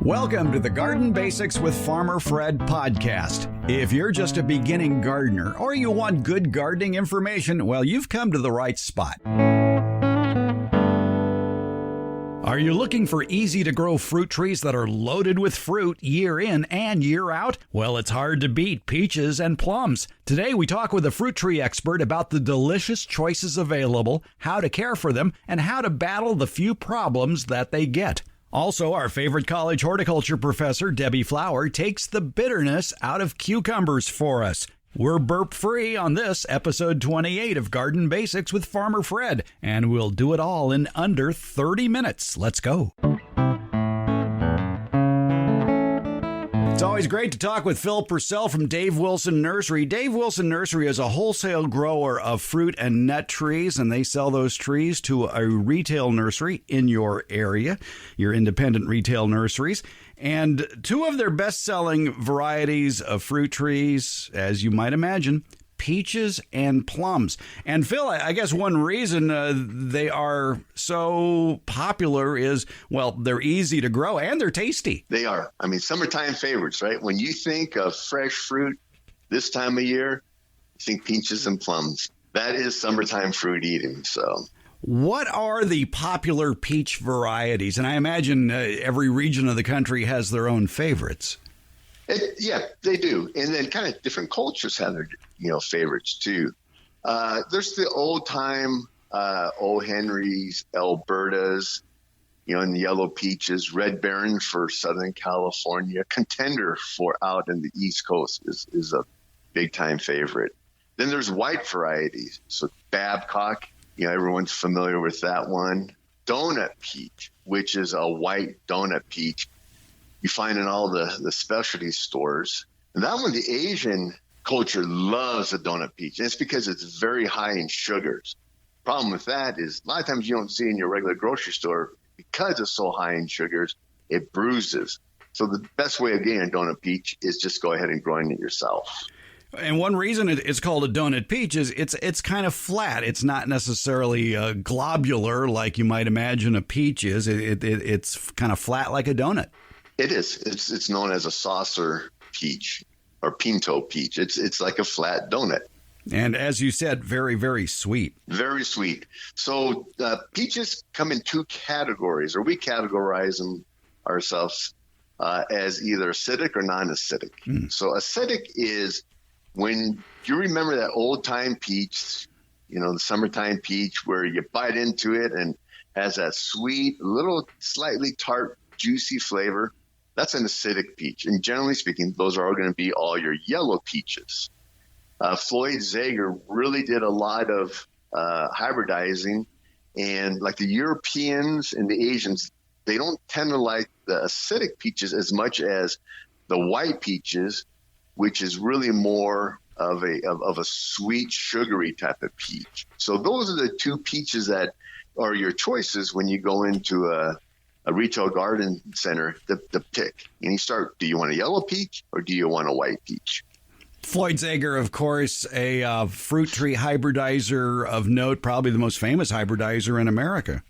Welcome to the Garden Basics with Farmer Fred podcast. If you're just a beginning gardener or you want good gardening information, well, you've come to the right spot. Are you looking for easy-to-grow fruit trees that are loaded with fruit year in and year out? Well, it's hard to beat peaches and plums. Today, we talk with a fruit tree expert about the delicious choices available, how to care for them, and how to battle the few problems that they get. Also, our favorite college horticulture professor, Debbie Flower, takes the bitterness out of cucumbers for us. We're burp-free on this, episode 28 of Garden Basics with Farmer Fred, and we'll do it all in under 30 minutes. Let's go. It's always great to talk with Phil Purcell from Dave Wilson Nursery. Dave Wilson Nursery is a wholesale grower of fruit and nut trees, and they sell those trees to a retail nursery in your area, your independent retail nurseries. And two of their best-selling varieties of fruit trees, as you might imagine, peaches and plums. And Phil, I guess one reason they are so popular is, well, they're easy to grow and they're tasty. They are. I mean, summertime favorites, right? When you think of fresh fruit this time of year, you think peaches and plums. That is summertime fruit eating. So, what are the popular peach varieties? And I imagine every region of the country has their own favorites. Yeah, they do. And then kind of different cultures have their, favorites too. There's the old time, O. Henry's, Alberta's, and the yellow peaches, Red Baron for Southern California, Contender for out in the East Coast is a big time favorite. Then there's white varieties. So Babcock, everyone's familiar with that one. Donut peach, which is a white donut peach. You find in all the specialty stores. And that one, the Asian culture loves the donut peach. And it's because it's very high in sugars. Problem with that is a lot of times you don't see in your regular grocery store because it's so high in sugars, it bruises. So the best way of getting a donut peach is just go ahead and growing it yourself. And one reason it's called a donut peach is it's kind of flat. It's not necessarily globular like you might imagine a peach is. It's kind of flat like a donut. It is. It's known as a saucer peach or pinto peach. It's like a flat donut. And as you said, very, very sweet. Very sweet. So peaches come in two categories, or we categorize them ourselves as either acidic or non-acidic. So acidic is when you remember that old time peach, the summertime peach where you bite into it and has that sweet, little slightly tart, juicy flavor. That's an acidic peach. And generally speaking, those are all going to be all your yellow peaches. Floyd Zager really did a lot of hybridizing. And like the Europeans and the Asians, they don't tend to like the acidic peaches as much as the white peaches, which is really more of a sweet, sugary type of peach. So those are the two peaches that are your choices when you go into a retail garden center to pick. And you start, do you want a yellow peach or do you want a white peach? Floyd Zager, of course, a fruit tree hybridizer of note, probably the most famous hybridizer in America.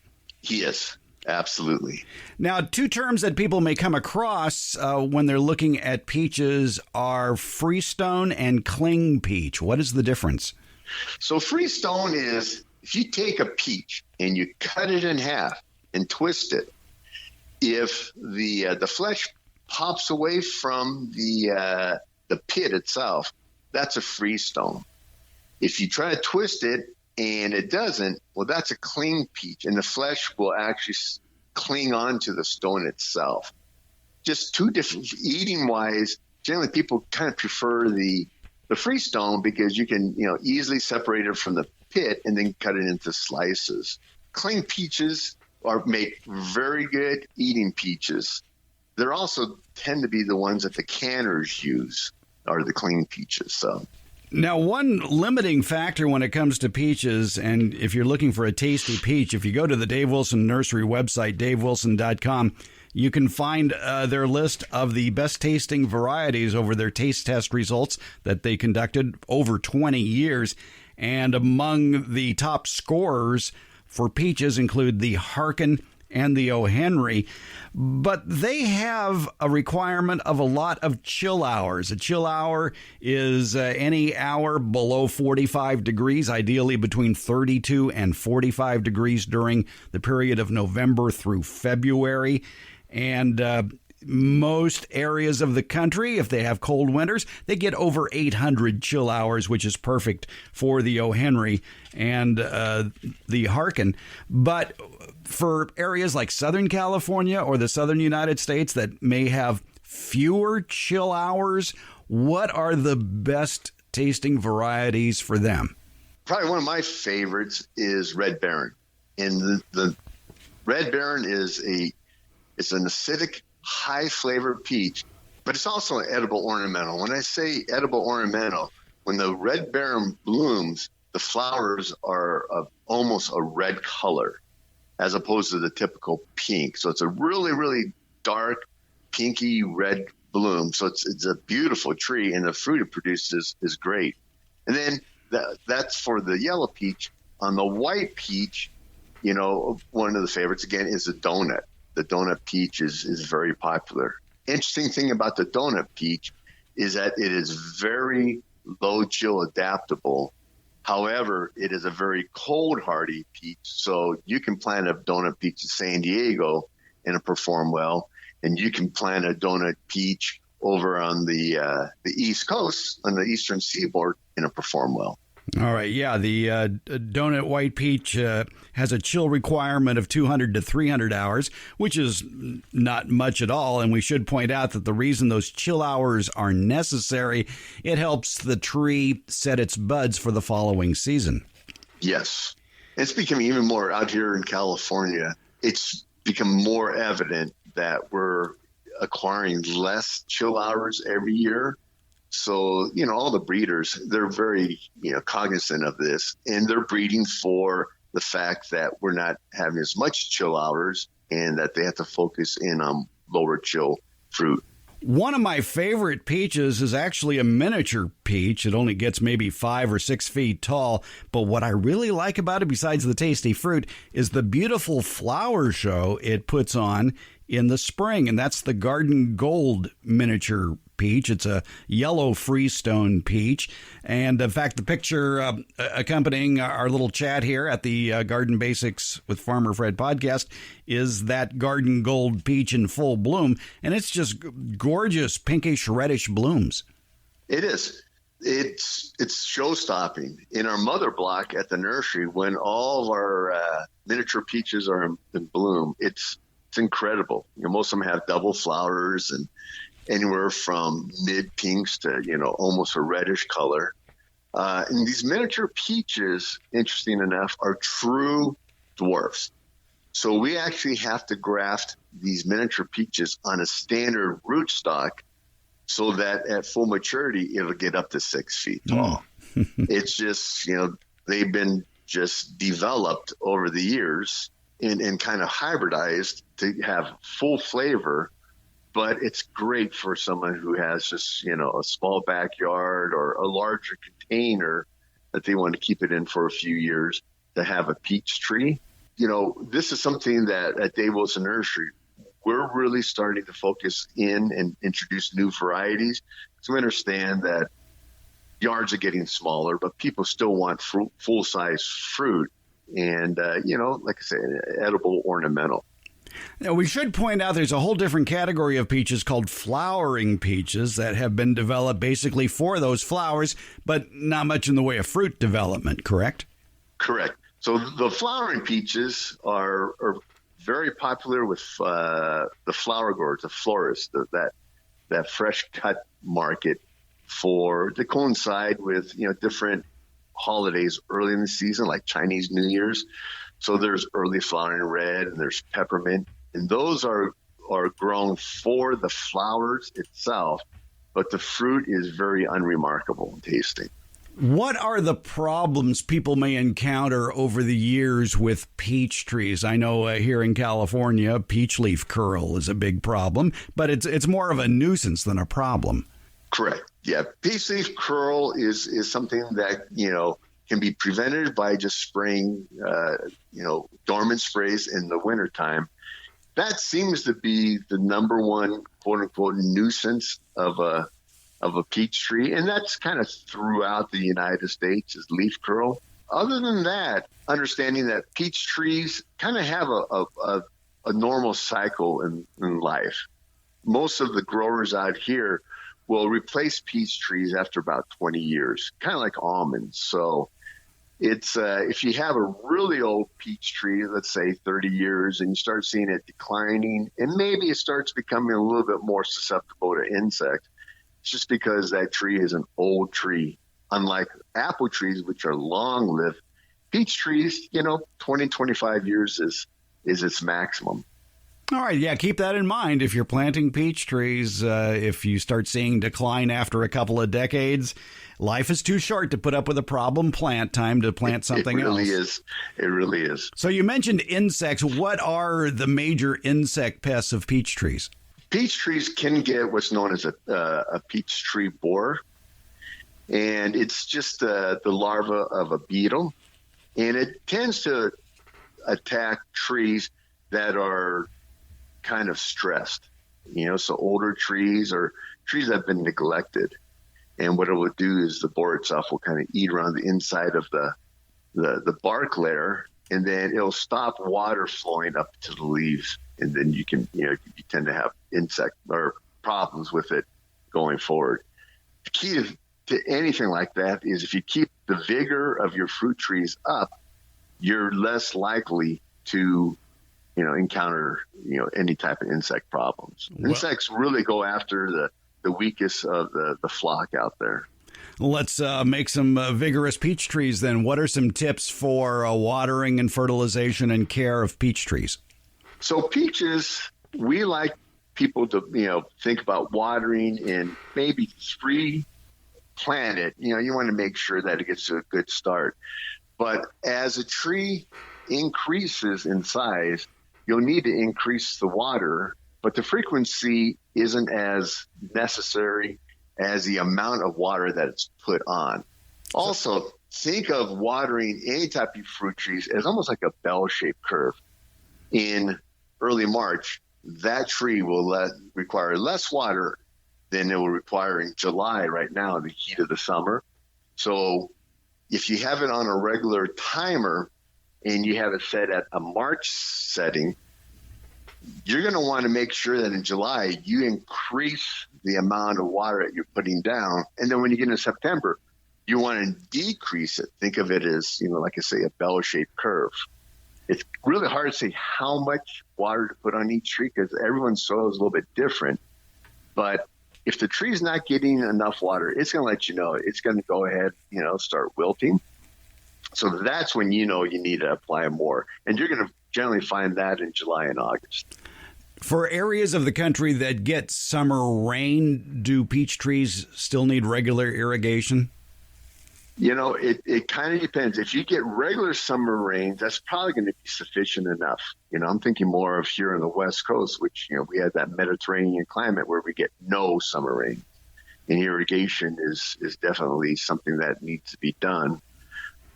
He is. Absolutely. Now, two terms that people may come across when they're looking at peaches are freestone and cling peach. What is the difference? So freestone is if you take a peach and you cut it in half and twist it, if the flesh pops away from the pit itself, that's a freestone. If you try to twist it and it doesn't, well, that's a cling peach, and the flesh will actually cling on to the stone itself. Just two different, eating-wise, generally people kind of prefer the freestone because you can easily separate it from the pit and then cut it into slices. Cling peaches make very good eating peaches. They're also tend to be the ones that the canners use, are the cling peaches. So. Now, one limiting factor when it comes to peaches, and if you're looking for a tasty peach, if you go to the Dave Wilson Nursery website, davewilson.com, you can find their list of the best tasting varieties over their taste test results that they conducted over 20 years. And among the top scorers for peaches include the Harkin and the O. Henry, but they have a requirement of a lot of chill hours. A chill hour is any hour below 45 degrees, ideally between 32 and 45 degrees during the period of November through February. And most areas of the country, if they have cold winters, they get over 800 chill hours, which is perfect for the O. Henry and the Harkin. But for areas like Southern California or the Southern United States that may have fewer chill hours, what are the best tasting varieties for them? Probably one of my favorites is Red Baron. And the Red Baron is it's an acidic, high-flavored peach, but it's also an edible ornamental. When I say edible ornamental, when the Red Baron blooms, the flowers are of almost a red color as opposed to the typical pink. So it's a really, really dark, pinky red bloom. So it's a beautiful tree, and the fruit it produces is great. And then that's for the yellow peach. On the white peach, one of the favorites, again, is the donut. The donut peach is very popular. Interesting thing about the donut peach is that it is very low chill adaptable. However, it is a very cold hardy peach. So you can plant a donut peach in San Diego and it'll perform well. And you can plant a donut peach over on the East Coast, on the Eastern Seaboard, and it'll perform well. All right. Yeah. The donut white peach has a chill requirement of 200 to 300 hours, which is not much at all. And we should point out that the reason those chill hours are necessary, it helps the tree set its buds for the following season. Yes. It's becoming even more out here in California. It's become more evident that we're acquiring less chill hours every year. So, all the breeders, they're very, cognizant of this, and they're breeding for the fact that we're not having as much chill hours and that they have to focus in on lower chill fruit. One of my favorite peaches is actually a miniature peach. It only gets maybe 5 or 6 feet tall. But what I really like about it, besides the tasty fruit, is the beautiful flower show it puts on in the spring. And that's the Garden Gold miniature peach. It's a yellow freestone peach. And in fact, the picture accompanying our little chat here at the Garden Basics with Farmer Fred podcast is that Garden Gold peach in full bloom. And it's just gorgeous pinkish reddish blooms. It is. It's show-stopping. In our mother block at the nursery, when all of our miniature peaches are in bloom, it's incredible. Most of them have double flowers and anywhere from mid-pinks to, almost a reddish color. And these miniature peaches, interesting enough, are true dwarfs. So we actually have to graft these miniature peaches on a standard rootstock so that at full maturity, it'll get up to 6 feet tall. It's just, they've been just developed over the years and kind of hybridized to have full flavor. But it's great for someone who has just, a small backyard or a larger container that they want to keep it in for a few years to have a peach tree. This is something that at Dave Wilson Nursery, we're really starting to focus in and introduce new varieties. So we understand that yards are getting smaller, but people still want full-size fruit and, like I say, edible ornamental. Now, we should point out there's a whole different category of peaches called flowering peaches that have been developed basically for those flowers, but not much in the way of fruit development, correct? Correct. So the flowering peaches are very popular with the flower gourds, the florists, that fresh cut market to coincide with different holidays early in the season, like Chinese New Year's. So there's early flowering red and there's peppermint, and those are grown for the flowers itself, but the fruit is very unremarkable in tasting. What are the problems people may encounter over the years with peach trees? I know here in California, peach leaf curl is a big problem, but it's more of a nuisance than a problem. Correct. Yeah, peach leaf curl is something that can be prevented by just spraying, dormant sprays in the wintertime. That seems to be the number one, quote unquote, nuisance of a peach tree. And that's kind of throughout the United States is leaf curl. Other than that, understanding that peach trees kind of have a normal cycle in life. Most of the growers out here will replace peach trees after about 20 years, kind of like almonds. So it's if you have a really old peach tree, let's say 30 years, and you start seeing it declining, and maybe it starts becoming a little bit more susceptible to insects, it's just because that tree is an old tree. Unlike apple trees, which are long-lived, peach trees, 20, 25 years is its maximum. All right, yeah, keep that in mind. If you're planting peach trees, if you start seeing decline after a couple of decades, life is too short to put up with a problem plant. Time to plant something else. It really is. So you mentioned insects. What are the major insect pests of peach trees? Peach trees can get what's known as a peach tree borer, and it's just the larva of a beetle, and it tends to attack trees that are kind of stressed, so older trees or trees that have been neglected. And what it will do is the borer itself will kind of eat around the inside of the bark layer, and then it'll stop water flowing up to the leaves. And then you tend to have insect or problems with it going forward. The key to anything like that is if you keep the vigor of your fruit trees up, you're less likely to encounter, any type of insect problems. Well, insects really go after the weakest of the flock out there. Let's make some vigorous peach trees then. What are some tips for watering and fertilization and care of peach trees? So peaches, we like people to, think about watering and maybe pre-plant it. You want to make sure that it gets to a good start. But as a tree increases in size, you'll need to increase the water, but the frequency isn't as necessary as the amount of water that it's put on. Also, think of watering any type of fruit trees as almost like a bell-shaped curve. In early March, that tree will require less water than it will require in July right now in the heat of the summer. So if you have it on a regular timer, and you have it set at a March setting, you're going to want to make sure that in July you increase the amount of water that you're putting down. And then when you get into September, you want to decrease it. Think of it as, like I say, a bell-shaped curve. It's really hard to say how much water to put on each tree because everyone's soil is a little bit different. But if the tree's not getting enough water, it's going to let you know. It's going to go ahead, start wilting. So that's when you need to apply more. And you're going to generally find that in July and August. For areas of the country that get summer rain, do peach trees still need regular irrigation? It kind of depends. If you get regular summer rains, that's probably going to be sufficient enough. I'm thinking more of here on the West Coast, which, we have that Mediterranean climate where we get no summer rain. And irrigation is definitely something that needs to be done.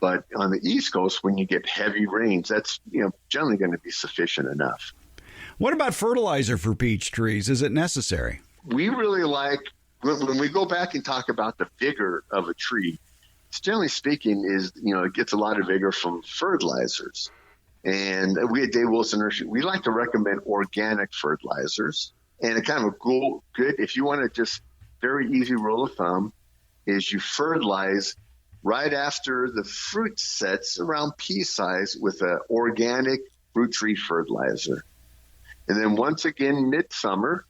But on the East Coast, when you get heavy rains, that's generally going to be sufficient enough. What about fertilizer for peach trees? Is it necessary? We really like, when we go back and talk about the vigor of a tree, generally speaking, it gets a lot of vigor from fertilizers. And we at Dave Wilson Nursery, we like to recommend organic fertilizers. And a kind of a good, if you want to just very easy rule of thumb, is you fertilize right after the fruit sets around pea size with an organic fruit tree fertilizer. And then once again, midsummer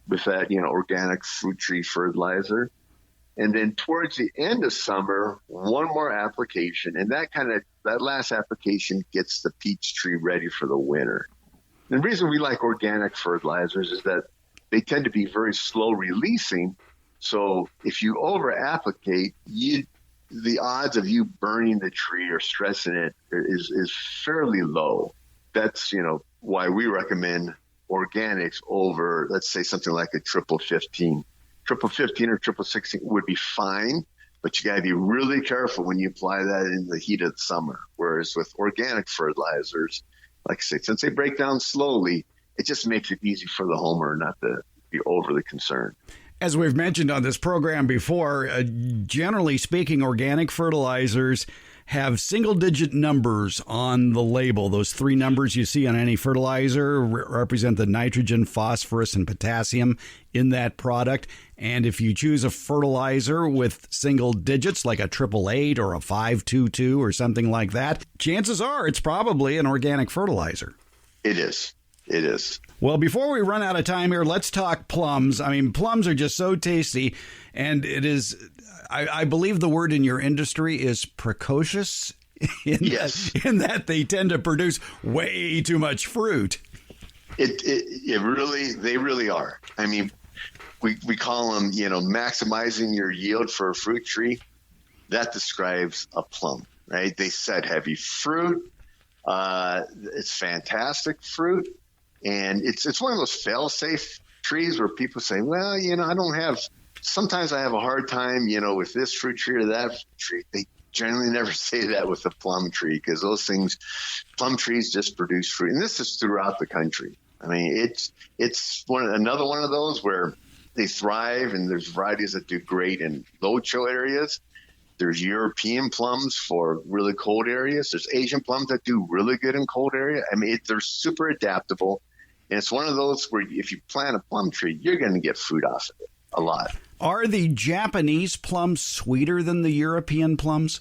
with that, organic fruit tree fertilizer. And then towards the end of summer, one more application. And that last application gets the peach tree ready for the winter. And the reason we like organic fertilizers is that they tend to be very slow releasing. So if you over-applicate, the odds of you burning the tree or stressing it is fairly low. That's, why we recommend organics over, let's say, something like a triple 15. Triple 15 or triple 16 would be fine, but you got to be really careful when you apply that in the heat of the summer. Whereas with organic fertilizers, like I say, since they break down slowly, it just makes it easy for the homeowner not to be overly concerned. As we've mentioned on this program before, generally speaking, organic fertilizers have single-digit numbers on the label. Those 3 numbers you see on any fertilizer represent the nitrogen, phosphorus, and potassium in that product. And if you choose a fertilizer with single digits, like a 888 or a 522 or something like that, chances are it's probably an organic fertilizer. It is. It is. Well, before we run out of time here, let's talk plums. I mean, plums are just so tasty, and it is, I believe the word in your industry is precocious, Yes. in that they tend to produce way too much fruit. It really, they really are. I mean, we call them, maximizing your yield for a fruit tree. That describes a plum, right? They said heavy fruit. It's fantastic fruit. And it's one of those fail-safe trees where people say, well, sometimes I have a hard time, with this fruit tree or that tree. They generally never say that with a plum tree because plum trees just produce fruit. And this is throughout the country. I mean, it's another one of those where they thrive, and there's varieties that do great in low-chill areas. There's European plums for really cold areas. There's Asian plums that do really good in cold areas. I mean, they're super adaptable. And it's one of those where if you plant a plum tree, you're going to get fruit off of it a lot. Are the Japanese plums sweeter than the European plums?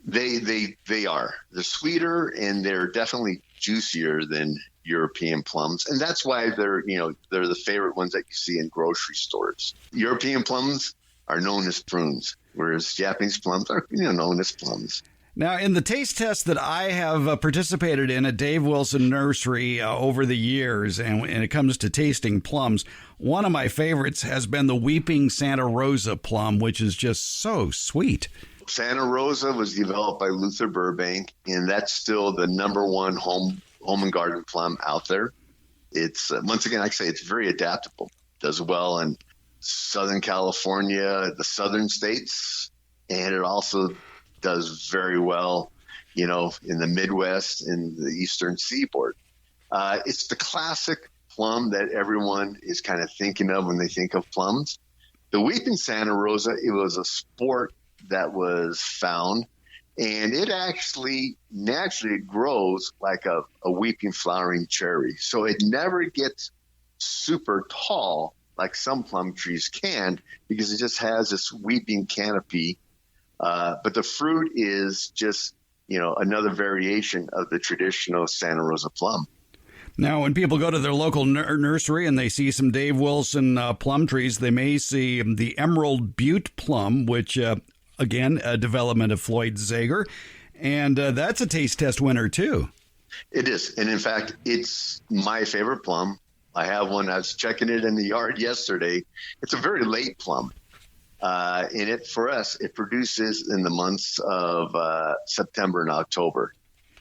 They are. They're sweeter, and they're definitely juicier than European plums. And that's why they're the favorite ones that you see in grocery stores. European plums are known as prunes, whereas Japanese plums are known as plums. Now, in the taste test that I have participated in at Dave Wilson Nursery over the years, and when it comes to tasting plums, one of my favorites has been the Weeping Santa Rosa plum, which is just so sweet. Santa Rosa was developed by Luther Burbank, and that's still the number one home and garden plum out there. It's, once again, like I say, it's very adaptable. Does well in Southern California, the southern states, and it also does very well, in the Midwest and the Eastern Seaboard. It's the classic plum that everyone is kind of thinking of when they think of plums. The Weeping Santa Rosa, it was a sport that was found, and it actually naturally grows like a weeping flowering cherry. So it never gets super tall like some plum trees can, because it just has this weeping canopy. But the fruit is just, another variation of the traditional Santa Rosa plum. Now, when people go to their local nursery and they see some Dave Wilson plum trees, they may see the Emerald Butte plum, which, again, a development of Floyd Zager. And that's a taste test winner, too. It is. And in fact, it's my favorite plum. I have one. I was checking it in the yard yesterday. It's a very late plum. For us, it produces in the months of September and October.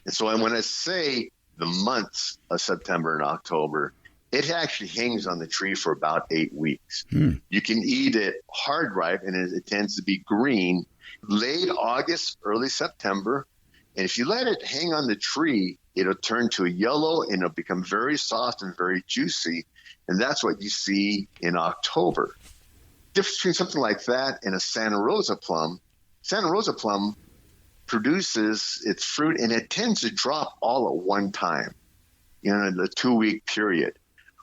And so when I say the months of September and October, it actually hangs on the tree for about 8 weeks. You can eat it hard ripe, and it tends to be green late August, early September. And if you let it hang on the tree, it'll turn to a yellow, and it'll become very soft and very juicy. And that's what you see in October. Difference between something like that and a Santa Rosa plum produces its fruit, and it tends to drop all at one time, in a 2-week period,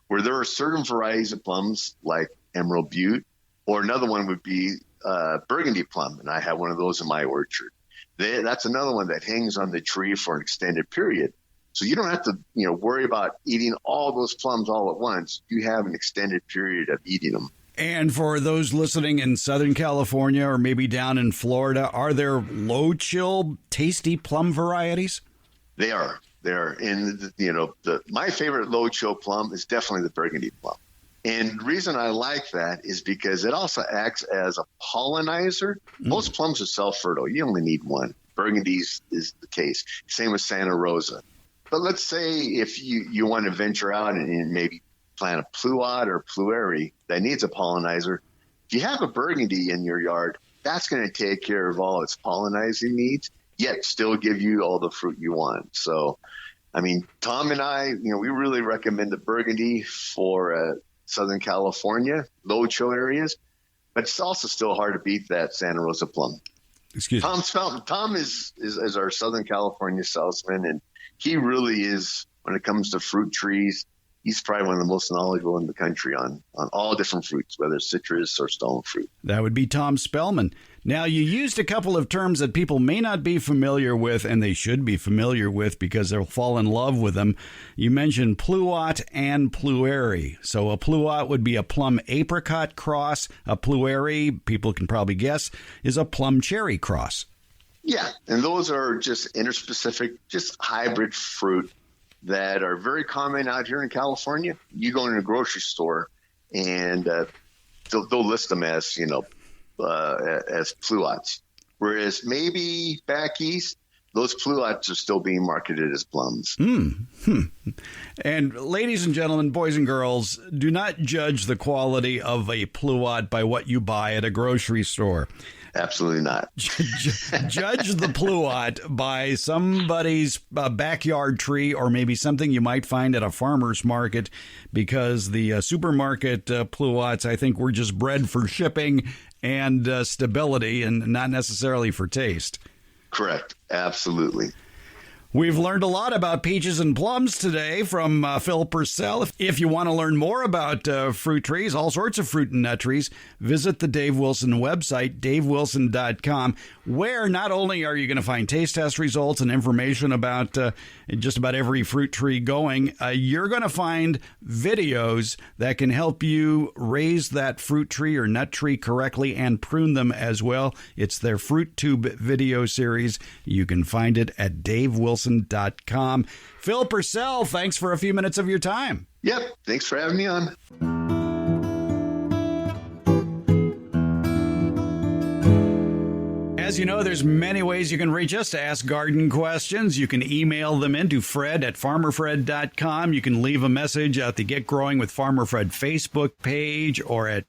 where there are certain varieties of plums like Emerald Butte, or another one would be Burgundy plum, and I have one of those in my orchard. That's another one that hangs on the tree for an extended period. So you don't have to, worry about eating all those plums all at once. You have an extended period of eating them. And for those listening in Southern California or maybe down in Florida, are there low-chill, tasty plum varieties? They are. And, my favorite low-chill plum is definitely the Burgundy plum. And the reason I like that is because it also acts as a pollinizer. Most plums are self-fertile. You only need one. Burgundy's is the case. Same with Santa Rosa. But let's say if you want to venture out and maybe plant a pluot or pluary that needs a pollinizer. If you have a Burgundy in your yard, that's going to take care of all its pollinizing needs, yet still give you all the fruit you want. So, I mean, Tom and I, we really recommend the Burgundy for Southern California, low chill areas, but it's also still hard to beat that Santa Rosa plum. Excuse me. Tom is our Southern California salesman, and he really is, when it comes to fruit trees, he's probably one of the most knowledgeable in the country on all different fruits, whether citrus or stone fruit. That would be Tom Spellman. Now, you used a couple of terms that people may not be familiar with, and they should be familiar with because they'll fall in love with them. You mentioned pluot and plueri. So a pluot would be a plum apricot cross. A plueri, people can probably guess, is a plum cherry cross. Yeah, and those are just interspecific, just hybrid fruit that are very common out here in California. You go in a grocery store and they'll list them as, as pluots. Whereas maybe back east, those pluots are still being marketed as plums. And ladies and gentlemen, boys and girls, do not judge the quality of a pluot by what you buy at a grocery store. Absolutely not. Judge the pluot by somebody's backyard tree, or maybe something you might find at a farmer's market, because the supermarket pluots, I think, were just bred for shipping and stability and not necessarily for taste. Correct. Absolutely. We've learned a lot about peaches and plums today from Phil Purcell. If you want to learn more about fruit trees, all sorts of fruit and nut trees, visit the Dave Wilson website, davewilson.com, where not only are you going to find taste test results and information about just about every fruit tree going, you're going to find videos that can help you raise that fruit tree or nut tree correctly and prune them as well. It's their Fruit Tube video series. You can find it at davewilson.com. Phil Purcell, thanks for a few minutes of your time. Yep. Thanks for having me on. As you know, there's many ways you can reach us to ask garden questions. You can email them in to fred@farmerfred.com. You can leave a message at the Get Growing with Farmer Fred Facebook page, or at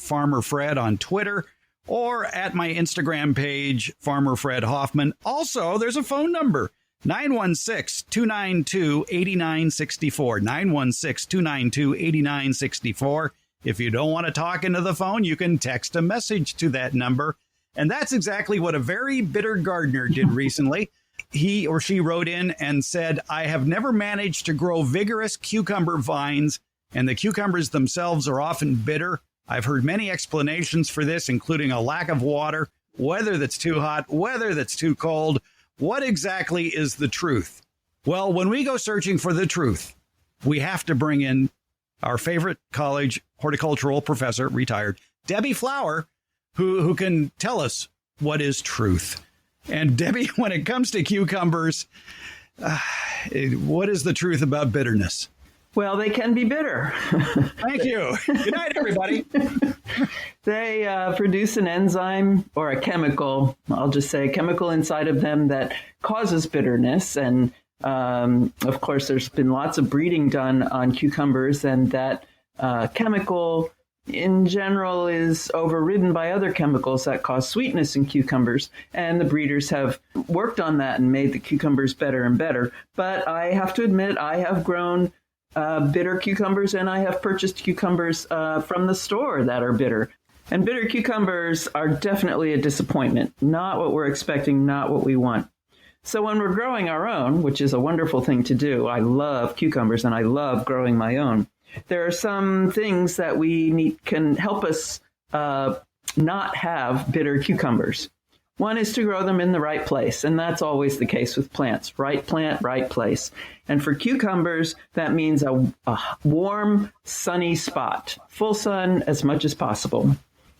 Farmer Fred on Twitter, or at my Instagram page, Farmer Fred Hoffman. Also, there's a phone number, 916-292-8964, 916-292-8964. If you don't want to talk into the phone, you can text a message to that number. And that's exactly what a very bitter gardener did recently. He or she wrote in and said, I have never managed to grow vigorous cucumber vines, and the cucumbers themselves are often bitter. I've heard many explanations for this, including a lack of water, weather that's too hot, weather that's too cold. What exactly is the truth? Well, when we go searching for the truth, we have to bring in our favorite college horticultural professor, retired, Debbie Flower, who can tell us what is truth. And Debbie, when it comes to cucumbers, what is the truth about bitterness? Well, they can be bitter. Thank you. Good night, everybody. They produce an enzyme or a chemical, I'll just say a chemical inside of them that causes bitterness. And of course, there's been lots of breeding done on cucumbers, and that chemical in general is overridden by other chemicals that cause sweetness in cucumbers. And the breeders have worked on that and made the cucumbers better and better. But I have to admit, I have grown bitter cucumbers, and I have purchased cucumbers from the store that are bitter. And bitter cucumbers are definitely a disappointment. Not what we're expecting, not what we want. So when we're growing our own, which is a wonderful thing to do, I love cucumbers and I love growing my own. There are some things that can help us not have bitter cucumbers. One is to grow them in the right place, and that's always the case with plants. Right plant, right place. And for cucumbers, that means a warm, sunny spot. Full sun as much as possible.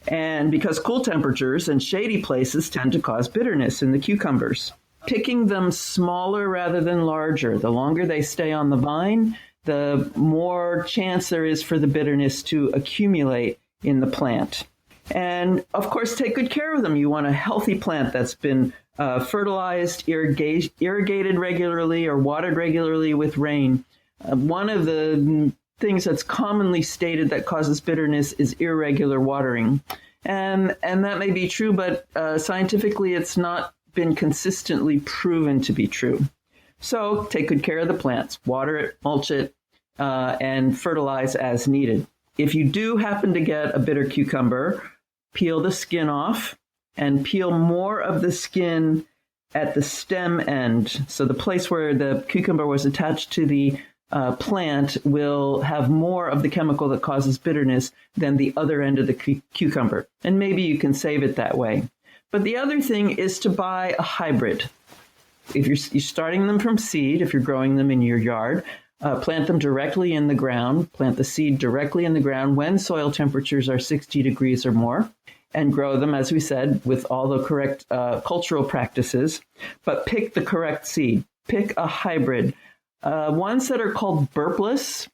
And because cool temperatures and shady places tend to cause bitterness in the cucumbers. Picking them smaller rather than larger. The longer they stay on the vine, the more chance there is for the bitterness to accumulate in the plant. And of course, take good care of them. You want a healthy plant that's been fertilized, irrigated regularly, or watered regularly with rain. One of the things that's commonly stated that causes bitterness is irregular watering. And that may be true, but scientifically it's not been consistently proven to be true. So take good care of the plants, water it, mulch it, and fertilize as needed. If you do happen to get a bitter cucumber, peel the skin off and peel more of the skin at the stem end. So the place where the cucumber was attached to the plant will have more of the chemical that causes bitterness than the other end of the cucumber. And maybe you can save it that way. But the other thing is to buy a hybrid. If you're starting them from seed, if you're growing them in your yard, plant them directly in the ground, plant the seed directly in the ground when soil temperatures are 60 degrees or more, and grow them, as we said, with all the correct cultural practices. But pick the correct seed. Pick a hybrid. Ones that are called burpless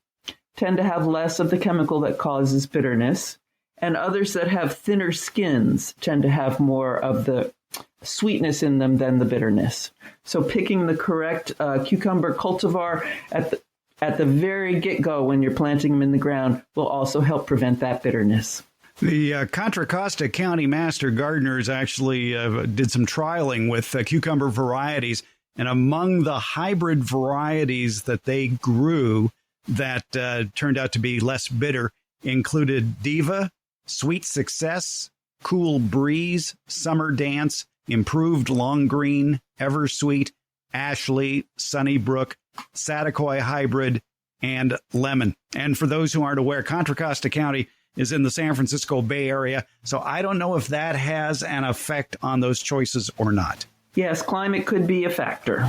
tend to have less of the chemical that causes bitterness, and others that have thinner skins tend to have more of the sweetness in them than the bitterness. So picking the correct cucumber cultivar at the very get-go when you're planting them in the ground will also help prevent that bitterness. The Contra Costa County Master Gardeners actually did some trialing with cucumber varieties, and among the hybrid varieties that they grew that turned out to be less bitter included Diva, Sweet Success, Cool Breeze, Summer Dance, Improved Long Green, Eversweet, Ashley, Sunnybrook, Saticoy Hybrid, and Lemon. And for those who aren't aware, Contra Costa County is in the San Francisco Bay Area, so I don't know if that has an effect on those choices or not. Yes, climate could be a factor.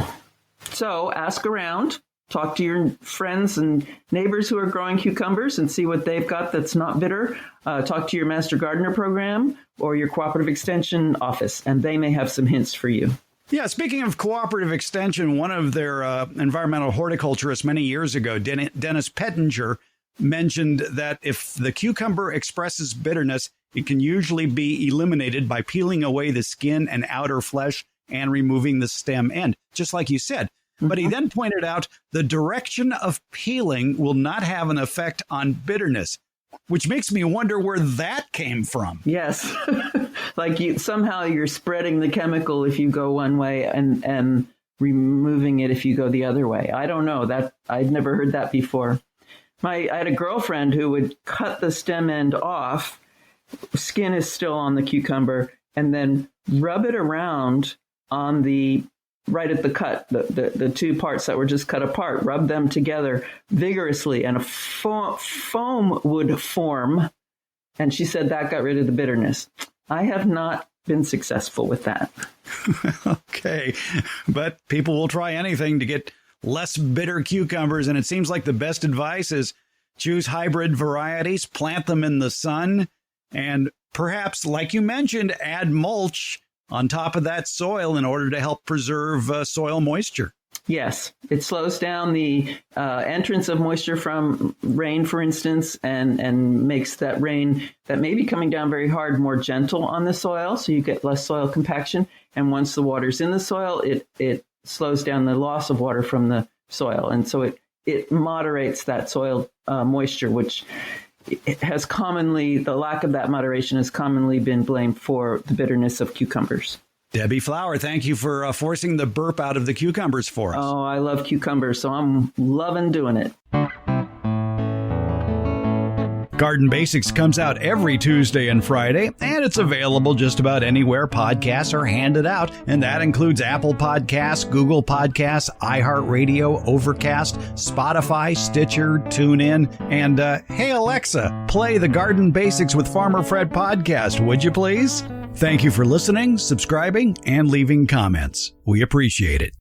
So ask around, talk to your friends and neighbors who are growing cucumbers and see what they've got that's not bitter. Talk to your Master Gardener program or your Cooperative Extension office, and they may have some hints for you. Yeah, speaking of Cooperative Extension, one of their environmental horticulturists many years ago, Dennis Pettinger, mentioned that if the cucumber expresses bitterness, it can usually be eliminated by peeling away the skin and outer flesh and removing the stem end, just like you said. But he then pointed out the direction of peeling will not have an effect on bitterness, which makes me wonder where that came from. Yes. Like somehow you're spreading the chemical if you go one way and removing it if you go the other way. I don't know. That I'd never heard that before. I had a girlfriend who would cut the stem end off, skin is still on the cucumber, and then rub it around on the right at the cut, the two parts that were just cut apart, rub them together vigorously, and a foam would form. And she said that got rid of the bitterness. I have not been successful with that. Okay, but people will try anything to get less bitter cucumbers, and it seems like the best advice is choose hybrid varieties, plant them in the sun, and perhaps, like you mentioned, add mulch on top of that soil in order to help preserve soil moisture. Yes, it slows down the entrance of moisture from rain, for instance, and makes that rain that may be coming down very hard more gentle on the soil, so you get less soil compaction. And once the water's in the soil, it slows down the loss of water from the soil. And so it moderates that soil moisture, which has commonly, the lack of that moderation has commonly been blamed for the bitterness of cucumbers. Debbie Flower, thank you for forcing the burp out of the cucumbers for us. Oh, I love cucumbers, so I'm loving doing it. Garden Basics comes out every Tuesday and Friday, and it's available just about anywhere podcasts are handed out, and that includes Apple Podcasts, Google Podcasts, iHeartRadio, Overcast, Spotify, Stitcher, TuneIn, and hey Alexa, play the Garden Basics with Farmer Fred podcast, would you please? Thank you for listening, subscribing, and leaving comments. We appreciate it.